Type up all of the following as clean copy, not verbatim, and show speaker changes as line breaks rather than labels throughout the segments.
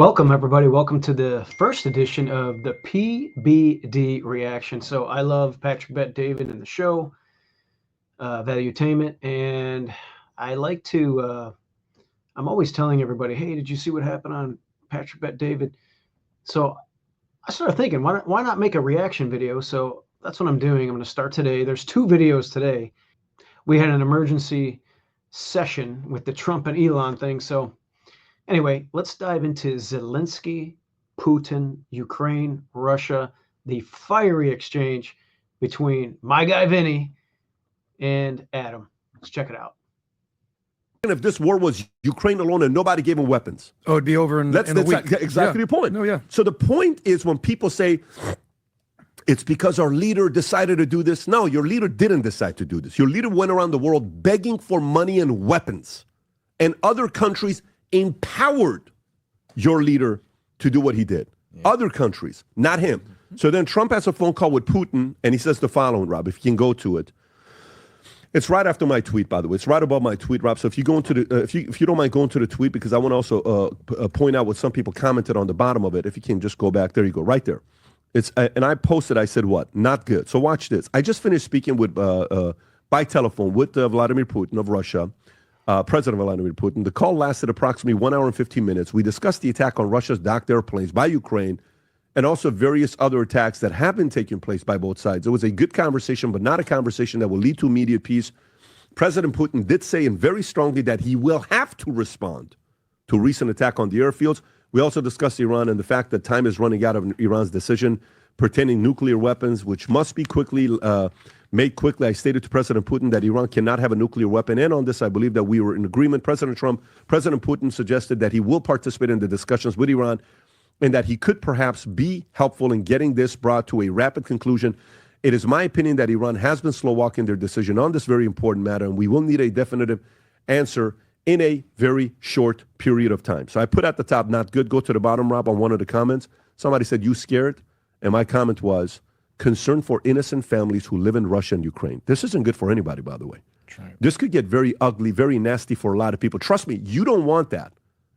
Welcome, everybody. Welcome to the first edition of the PBD reaction. So I love Patrick Bet David and the show, Valuetainment, and I like to, I'm always telling everybody, hey, did you see what happened on Patrick Bet David? So I started thinking, why not make a reaction video? So that's what I'm doing. I'm going to start today. There's 2 videos today. We had an emergency session with the Trump and Elon thing. So anyway, let's dive into Zelensky, Putin, Ukraine, Russia, the fiery exchange between my guy Vinny and Adam. Let's check it out.
If this war was Ukraine alone and nobody gave them weapons,
oh, it'd be over in a week.
Exactly the point.
No, yeah.
So the point is when people say it's because our leader decided to do this. No, your leader didn't decide to do this. Your leader went around the world begging for money and weapons, and other countries empowered your leader to do what he did. Yeah. Other countries, not him. Mm-hmm. So then Trump has a phone call with Putin, and he says the following, Rob, if you can go to it. It's right after my tweet, by the way. It's right above my tweet, Rob. So if you go into the, if you don't mind going to the tweet, because I want to also point out what some people commented on the bottom of it. If you can just go back, there you go, right there. It's and I posted. I said what? Not good. So watch this. I just finished speaking with by telephone with Vladimir Putin of Russia. President Vladimir Putin. The call lasted approximately 1 hour and 15 minutes. We discussed the attack on Russia's docked airplanes by Ukraine and also various other attacks that have been taking place by both sides. It was a good conversation, but not a conversation that will lead to immediate peace. President Putin did say and very strongly that he will have to respond to a recent attack on the airfields. We also discussed Iran and the fact that time is running out of Iran's decision pertaining nuclear weapons, which must be made quickly. I stated to President Putin that Iran cannot have a nuclear weapon. And on this, I believe that we were in agreement. President Putin suggested that he will participate in the discussions with Iran and that he could perhaps be helpful in getting this brought to a rapid conclusion. It is my opinion that Iran has been slow walking their decision on this very important matter, and we will need a definitive answer in a very short period of time. So I put at the top, not good. Go to the bottom, Rob, on one of the comments. Somebody said, you scared? And my comment was, concern for innocent families who live in Russia and Ukraine. This isn't good for anybody, by the way. Right. This could get very ugly, very nasty for a lot of people. Trust me, you don't want that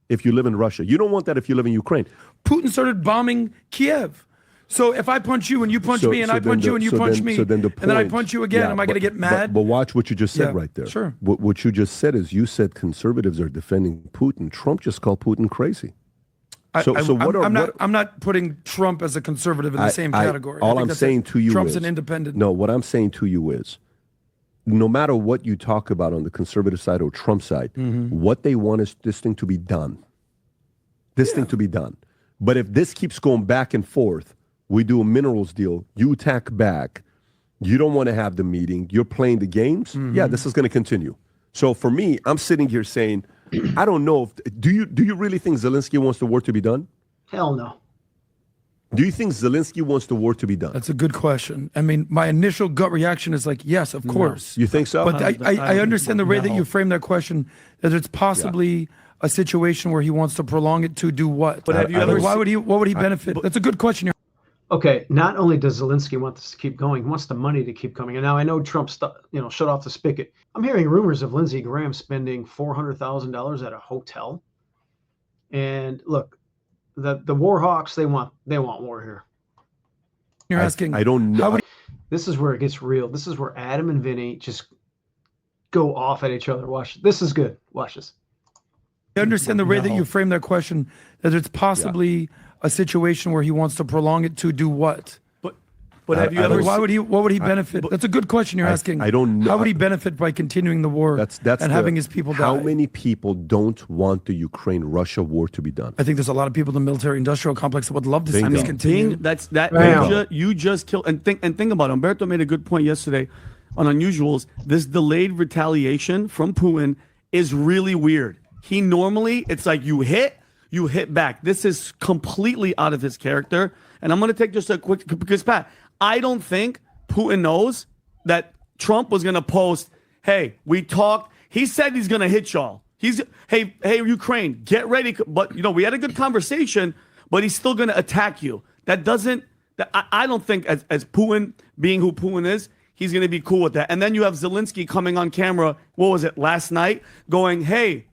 if you live in Russia. You don't want that if you live in Ukraine.
Putin started bombing Kiev. So if I punch you and you punch me and I punch you and you punch me and then I punch you again, am I going to get mad?
But watch what you just said right there.
Sure.
What you just said is you said conservatives are defending Putin. Trump just called Putin crazy.
I'm not putting Trump as a conservative in the same category.
All I'm saying to you
Trump's
is,
an independent.
No, what I'm saying to you is, no matter what you talk about on the conservative side or Trump side, what they want is this thing to be done. This thing to be done. But if this keeps going back and forth, we do a minerals deal, you attack back, you don't want to have the meeting, you're playing the games, yeah, this is going to continue. So for me, I'm sitting here saying, I don't know. Do you really think Zelensky wants the war to be done?
Hell no.
Do you think Zelensky wants the war to be done?
That's a good question. I mean, my initial gut reaction is like, yes, of course.
You think so?
But I understand the way that you frame that question, that it's possibly a situation where he wants to prolong it to do what?
But have you ever?
What would he benefit? That's a good question.
Okay, not only does Zelensky want this to keep going, he wants the money to keep coming. And now I know Trump, shut off the spigot. I'm hearing rumors of Lindsey Graham spending $400,000 at a hotel. And look, the war hawks, they want war here.
You're asking.
I don't know.
This is where it gets real. This is where Adam and Vinny just go off at each other. Watch. This is good. Watch this.
I understand the way that you frame that question, that it's possibly a situation where he wants to prolong it to do what? But have you ever? What would he benefit? That's a good question you're asking.
I don't know.
How would he benefit by continuing the war and having his people die?
How many people don't want the Ukraine-Russia war to be done?
I think there's a lot of people in the military-industrial complex that would love to see this continue.
You just killed and think about it. Humberto made a good point yesterday on Unusuals. This delayed retaliation from Putin is really weird. He normally, it's like you hit back. This is completely out of his character. And I'm going to take just a quick, because Pat, I don't think Putin knows that Trump was going to post, hey, we talked. He said he's going to hit y'all. Hey, Ukraine, get ready. But, we had a good conversation, but he's still going to attack you. I don't think as Putin, being who Putin is, he's going to be cool with that. And then you have Zelensky coming on camera, what was it, last night, going, hey,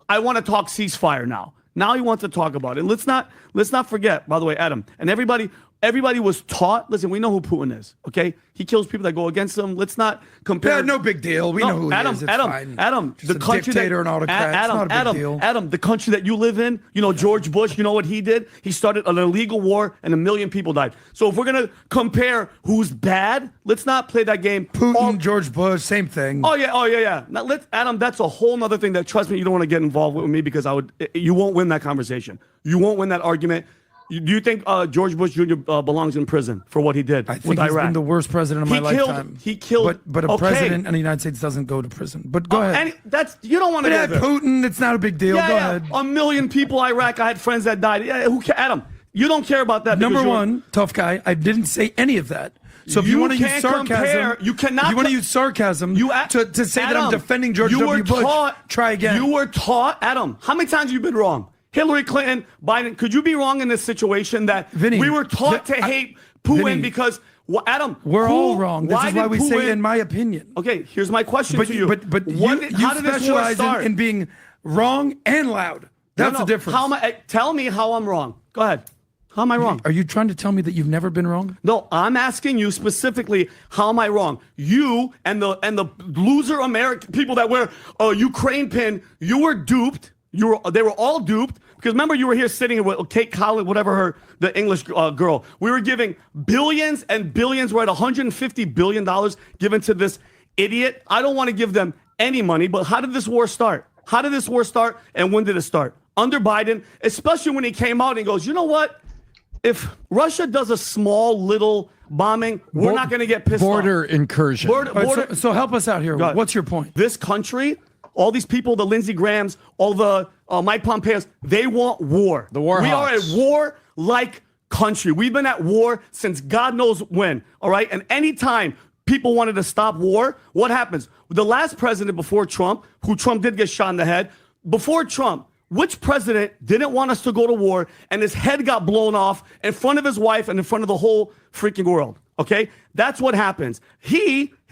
I want to talk ceasefire now. Now he wants to talk about it. Let's not forget, by the way, Adam, and everybody was taught. Listen, we know who Putin is. Okay, he kills people that go against him. Let's not compare.
Yeah, no big deal. We know who he is. It's fine.
Adam,
just the country dictator and autocrat. It's not a big deal.
Adam, the country that you live in. You know George Bush. You know what he did? He started an illegal war, and 1 million people died. So if we're gonna compare who's bad, let's not play that game.
Putin, George Bush, same thing.
Oh yeah. Now Adam, that's a whole other thing that, trust me, you don't want to get involved with me because you won't win that conversation. You won't win that argument. Do you think George Bush Jr. Belongs in prison for what he did
I think
with
he's
Iraq?
been the worst president of my lifetime.
He killed.
But a president in the United States doesn't go to prison. But go ahead.
And you don't want to.
Yeah, Putin. It's not a big deal. Go ahead.
1 million people, Iraq. I had friends that died. Yeah, Adam, you don't care about that.
Number one, tough guy. I didn't say any of that. So if you want to use sarcasm,
you cannot.
If you want to use sarcasm to say
Adam,
that I'm defending George W. Bush, try again.
You were taught, Adam. How many times have you been wrong? Hillary Clinton, Biden. Could you be wrong in this situation that
Vinny,
we were taught to hate Putin
Vinny,
because? Well, Adam,
we're all wrong. This is why we say, in my opinion.
Okay, here's my question to you.
But you specialize in being wrong and loud. That's the difference.
Tell me how I'm wrong. Go ahead. How am I wrong?
Are you trying to tell me that you've never been wrong?
No, I'm asking you specifically, how am I wrong? You and the loser American people that wear a Ukraine pin, you were duped. They were all duped because remember you were here sitting with Kate Collins, whatever the English girl. We were giving billions and billions. We're at $150 billion given to this idiot. I don't want to give them any money, but how did this war start? How did this war start, and when did it start? Under Biden, especially when he came out and goes, you know what? If Russia does a small little bombing, we're not going to get pissed off.
Border incursion.
So help us out here. What's your point?
This country, all these people, the Lindsey Grahams, all the Mike Pompeos, they want war.
The war
We
hawks.
are a war-like country. We've been at war since God knows when, all right? And anytime people wanted to stop war, what happens? The last president before Trump, who Trump did get shot in the head, before Trump, which president didn't want us to go to war and his head got blown off in front of his wife and in front of the whole freaking world? Okay? That's what happens.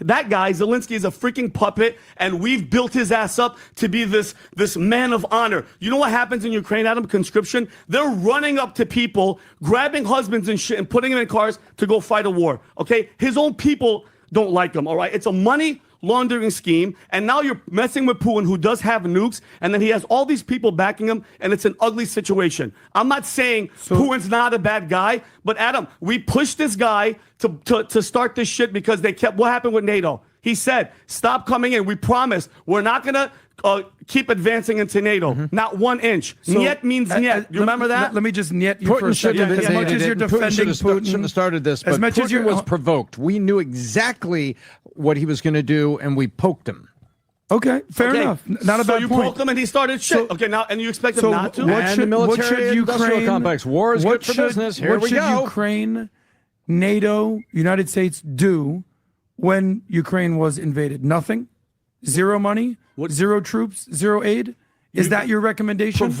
That guy, Zelensky, is a freaking puppet, and we've built his ass up to be this man of honor. You know what happens in Ukraine, Adam? Conscription? They're running up to people, grabbing husbands and shit, and putting them in cars to go fight a war. Okay? His own people don't like him, all right? It's a money laundering scheme, and now you're messing with Putin, who does have nukes, and then he has all these people backing him, and it's an ugly situation. I'm not saying Putin's not a bad guy, but Adam, we pushed this guy to start this shit because they kept. What happened with NATO? He said, stop coming in. We promise we're not going to keep advancing into NATO. Mm-hmm. Not 1 inch. So, niet means niet. You remember that?
Let me just niet you for a second. As much as you're defending Putin.
Shouldn't have started this, but Putin was provoked. We knew exactly what he was going to do, and we poked him.
Okay, fair enough. Not a bad point. So you
poked him and he started shit. Okay, now, and you expect him not to?
What should Ukraine,
complex. War is good for business. Here we go.
What should Ukraine, NATO, United States do when Ukraine was invaded? Nothing? Zero money? Zero troops? Zero aid? Is that your recommendation?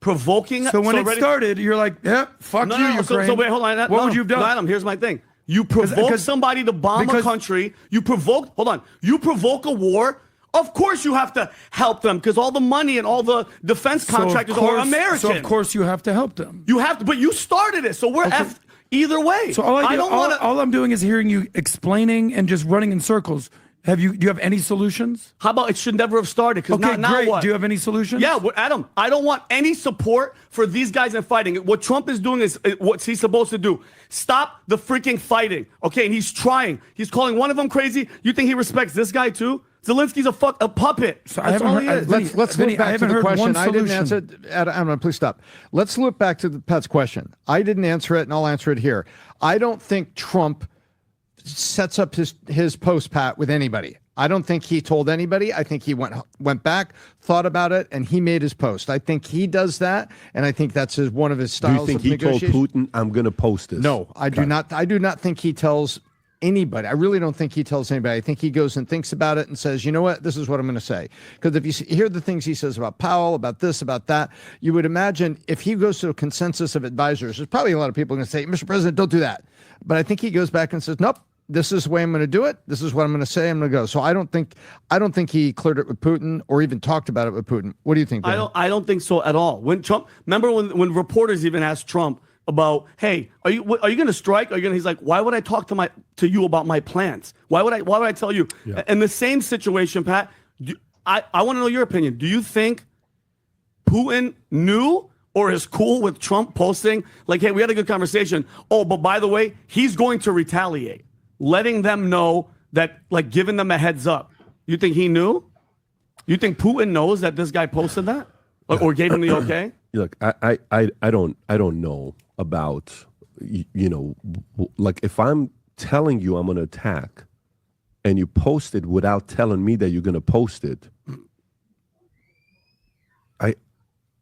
Provoking.
So when it started, you're like, yeah, fuck you, Ukraine.
So wait, hold on.
What would you have done?
Adam, here's my thing. You provoke somebody to bomb a country. You provoke a war. Of course you have to help them because all the money and all the defense contractors are American.
So of course you have to help them.
You have to, but you started it, so we're effed either way.
So all I'm doing is hearing you explaining and just running in circles. Do you have any solutions?
How about it should never have started?
Okay,
now
great.
What?
Do you have any solutions?
Yeah, Adam, I don't want any support for these guys in fighting. What Trump is doing is what he's supposed to do. Stop the freaking fighting. Okay, and he's trying. He's calling one of them crazy. You think he respects this guy too? Zelensky's a puppet.
So let's look back to the question. I didn't answer it. Adam, please stop. Let's look back to Pat's question. I didn't answer it, and I'll answer it here. I don't think Trump sets up his post, Pat, with anybody. I don't think he told anybody. I think he went back, thought about it, and he made his post. I think he does that, and I think that's one of his styles.
Do you think he told Putin, "I'm going to post this"?
No, I do not. I do not think he tells anybody. I really don't think he tells anybody. I think he goes and thinks about it and says, you know what, this is what I'm going to say. Because if you hear the things he says about Powell, about this, about that, you would imagine if he goes to a consensus of advisors, there's probably a lot of people going to say, Mr. President, don't do that. But I think he goes back and says, nope, this is the way I'm going to do it. This is what I'm going to say. I'm going to go. So I don't think he cleared it with Putin or even talked about it with Putin. What do you think, Vinny?
I don't think so at all. When Trump, remember when reporters even asked Trump about, hey, are you going to strike? He's like, why would I talk to you about my plans? Why would I tell you? Yeah. In the same situation, Pat, I want to know your opinion. Do you think Putin knew or is cool with Trump posting like, hey, we had a good conversation. Oh, but by the way, he's going to retaliate, letting them know that, like, giving them a heads up. You think he knew? You think Putin knows that this guy posted that or gave him the okay?
Look, I don't know about, like, if I'm telling you I'm going to attack and you post it without telling me that you're going to post it,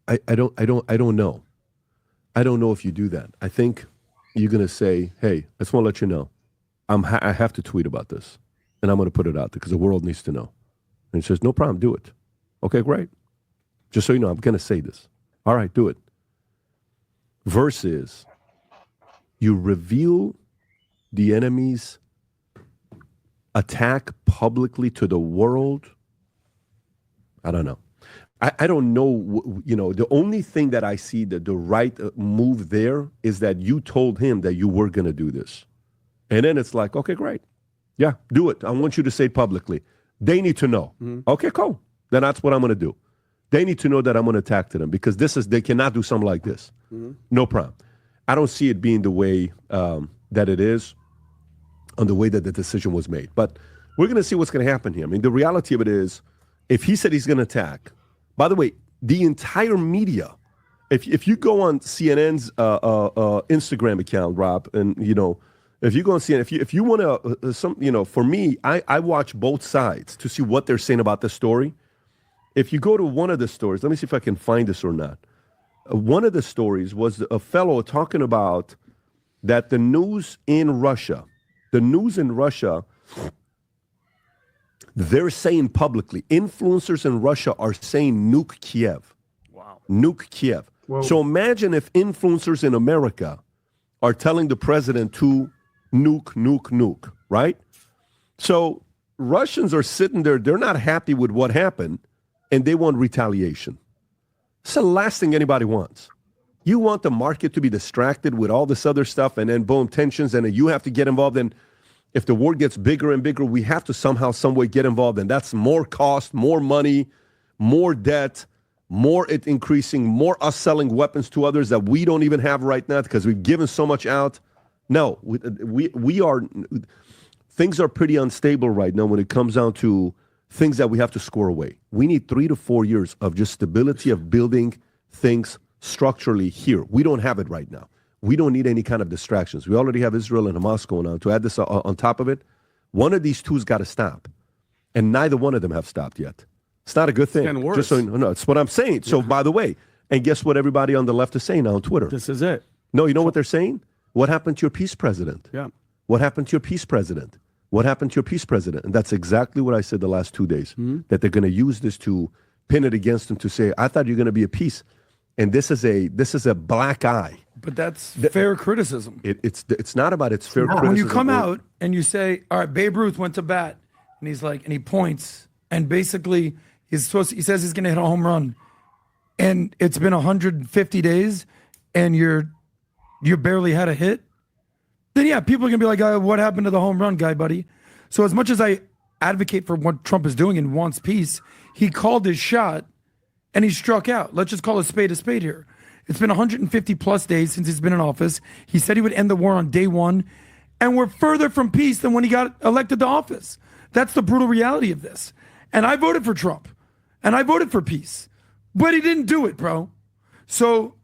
I don't know. I don't know if you do that. I think you're going to say, hey, I just want to let you know, I have to tweet about this, and I'm going to put it out there because the world needs to know. And he says, no problem, do it. Okay, great. Just so you know, I'm going to say this. All right, do it. Versus you reveal the enemy's attack publicly to the world. I don't know. I don't know, the only thing that I see that the right move there is that you told him that you were going to do this. And then it's like, okay, great. Yeah, do it. I want you to say it publicly. They need to know. Mm-hmm. Okay, cool. Then that's what I'm going to do. They need to know that I'm going to attack to them because they cannot do something like this. Mm-hmm. No problem. I don't see it being the way that it is on the way that the decision was made. But we're going to see what's going to happen here. I mean, the reality of it is, if he said he's going to attack, by the way, the entire media, if you go on CNN's Instagram account, Rob, and, if you go on CNN, if you want to, for me, I watch both sides to see what they're saying about the story. If you go to one of the stories, let me see if I can find this or not. One of the stories was a fellow talking about that the news in Russia, they're saying publicly, influencers in Russia are saying nuke Kiev. Wow. Nuke Kiev. Whoa. So imagine if influencers in America are telling the president to nuke, right? So Russians are sitting there, they're not happy with what happened, and they want retaliation. It's the last thing anybody wants. You want the market to be distracted with all this other stuff, and then boom, tensions, and then you have to get involved in. If the war gets bigger and bigger, we have to somehow, some way get involved, and that's more cost, more money, more debt, more it increasing, more us selling weapons to others that we don't even have right now because we've given so much out. No, we are, things are pretty unstable right now when it comes down to things that we have to score away. We need 3 to 4 years of just stability of building things structurally here. We don't have it right now. We don't need any kind of distractions. We already have Israel and Hamas going on. To add this on top of it, one of these two's got to stop. And neither one of them have stopped yet. It's not a good thing.
It's getting worse.
Just so you know, it's what I'm saying. Yeah. So, by the way, and guess what everybody on the left is saying now on Twitter?
This is it.
No, you know what they're saying? What happened to your peace president?
Yeah.
What happened to your peace president? What happened to your peace president? And that's exactly what I said the last 2 days, that they're going to use this to pin it against him to say, I thought you were going to be a peace. And this is a black eye.
But that's fair criticism.
It's not about it's fair criticism.
When you come out and you say, all right, Babe Ruth went to bat, and he's like, and he points, and basically he says he's going to hit a home run, and it's been 150 days, and you barely had a hit, then yeah, people are going to be like, oh, what happened to the home run guy, buddy? So as much as I advocate for what Trump is doing and wants peace, he called his shot, and he struck out. Let's just call a spade here. It's been 150 plus days since he's been in office. He said he would end the war on day one, and we're further from peace than when he got elected to office. That's the brutal reality of this. And I voted for Trump, and I voted for peace, but he didn't do it, bro. So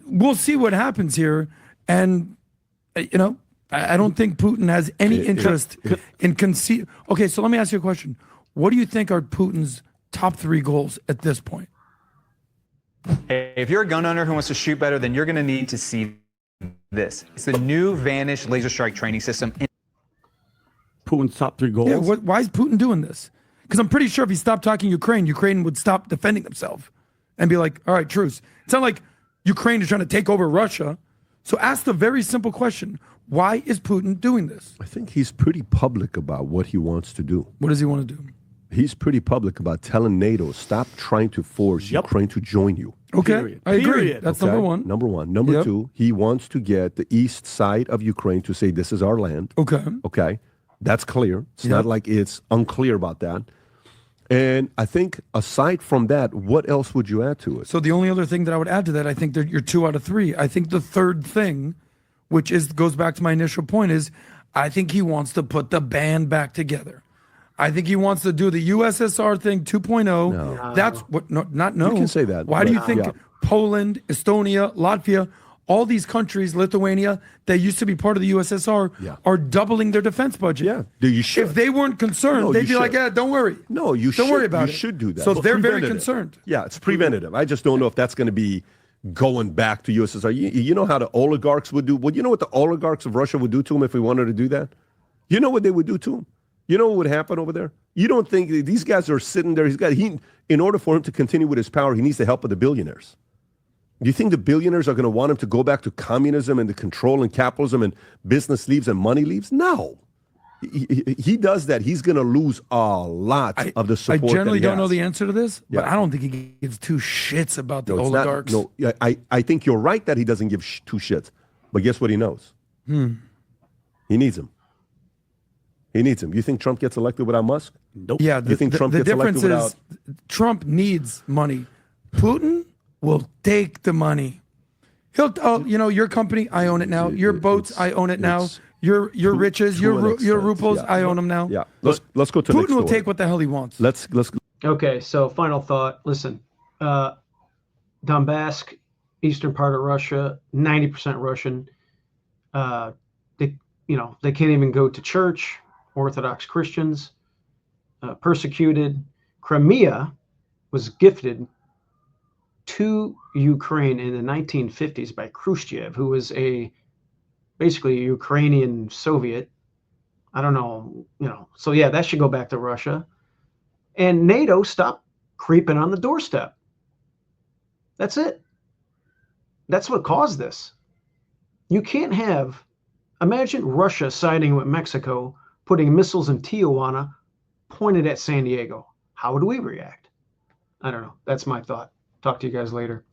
we'll see what happens here. And, I don't think Putin has any interest in concede. Okay, so let me ask you a question. What do you think are Putin's top 3 goals at this point?
Hey, if you're a gun owner who wants to shoot better, then you're going to need to see this. It's the new Vanish laser strike training system.
Putin's top 3 goals?
Yeah, why is Putin doing this? Because I'm pretty sure if he stopped talking Ukraine would stop defending himself and be like, all right, truce. It's not like Ukraine is trying to take over Russia. So ask the very simple question: why is Putin doing this?
I think he's pretty public about what he wants to do.
What does he want to do?
He's pretty public about telling NATO, stop trying to force Ukraine to join you.
Okay,
Period.
I agree.
Period.
That's
Okay?
number one.
Number one. Number two, he wants to get the east side of Ukraine to say, this is our land.
Okay.
Okay. That's clear. It's not like it's unclear about that. And I think aside from that, what else would you add to it?
So the only other thing that I would add to that, I think that you're 2 out of 3. I think the third thing, which goes back to my initial point, is I think he wants to put the band back together. I think he wants to do the USSR thing 2.0.
No.
That's what, no.
You can say that.
Why do you
but-
think
yeah.
Poland, Estonia, Latvia, all these countries, Lithuania, that used to be part of the USSR, are doubling their defense budget?
Yeah, you should.
If they weren't concerned,
No,
they'd
you
be like,
should.
yeah, don't worry.
No, you should.
Don't worry about
you
it.
should do that.
So
But
they're very
preventative.
concerned.
Yeah, it's preventative. I just don't know if that's going to be going back to USSR. You know how the oligarchs would do? Well, you know what the oligarchs of Russia would do to him if we wanted to do that? You know what they would do to him? You know what would happen over there? You don't think these guys are sitting there? In order for him to continue with his power, he needs the help of the billionaires. Do you think the billionaires are going to want him to go back to communism and the control and capitalism and business leaves and money leaves? No. He does that, he's going to lose a lot of the support.
I generally
that he
don't know
has.
the answer to this, but
Yeah.
I don't think he gives 2 shits about the
No, it's not-
oligarchs.
no, I think you're right that he doesn't give 2 shits. But guess what he knows? He needs him. He needs him. You think Trump gets elected without Musk?
Nope.
Yeah,
You think Trump
the
gets elected
difference is Trump needs money. Putin will take the money. He'll, your company, I own it now. Your boats, I own it now. Your riches, your ruples, I own them now.
Yeah. Let's go to the next
Putin will
story.
take what the hell he wants.
Let's
Okay, so final thought. Listen, Donbass, eastern part of Russia, 90% Russian. They can't even go to church. Orthodox Christians, persecuted. Crimea was gifted to Ukraine in the 1950s by Khrushchev, who was basically a Ukrainian Soviet. I don't know, So yeah, that should go back to Russia. And NATO stopped creeping on the doorstep. That's it. That's what caused this. You can't imagine Russia siding with Mexico, putting missiles in Tijuana pointed at San Diego. How would we react? I don't know. That's my thought. Talk to you guys later.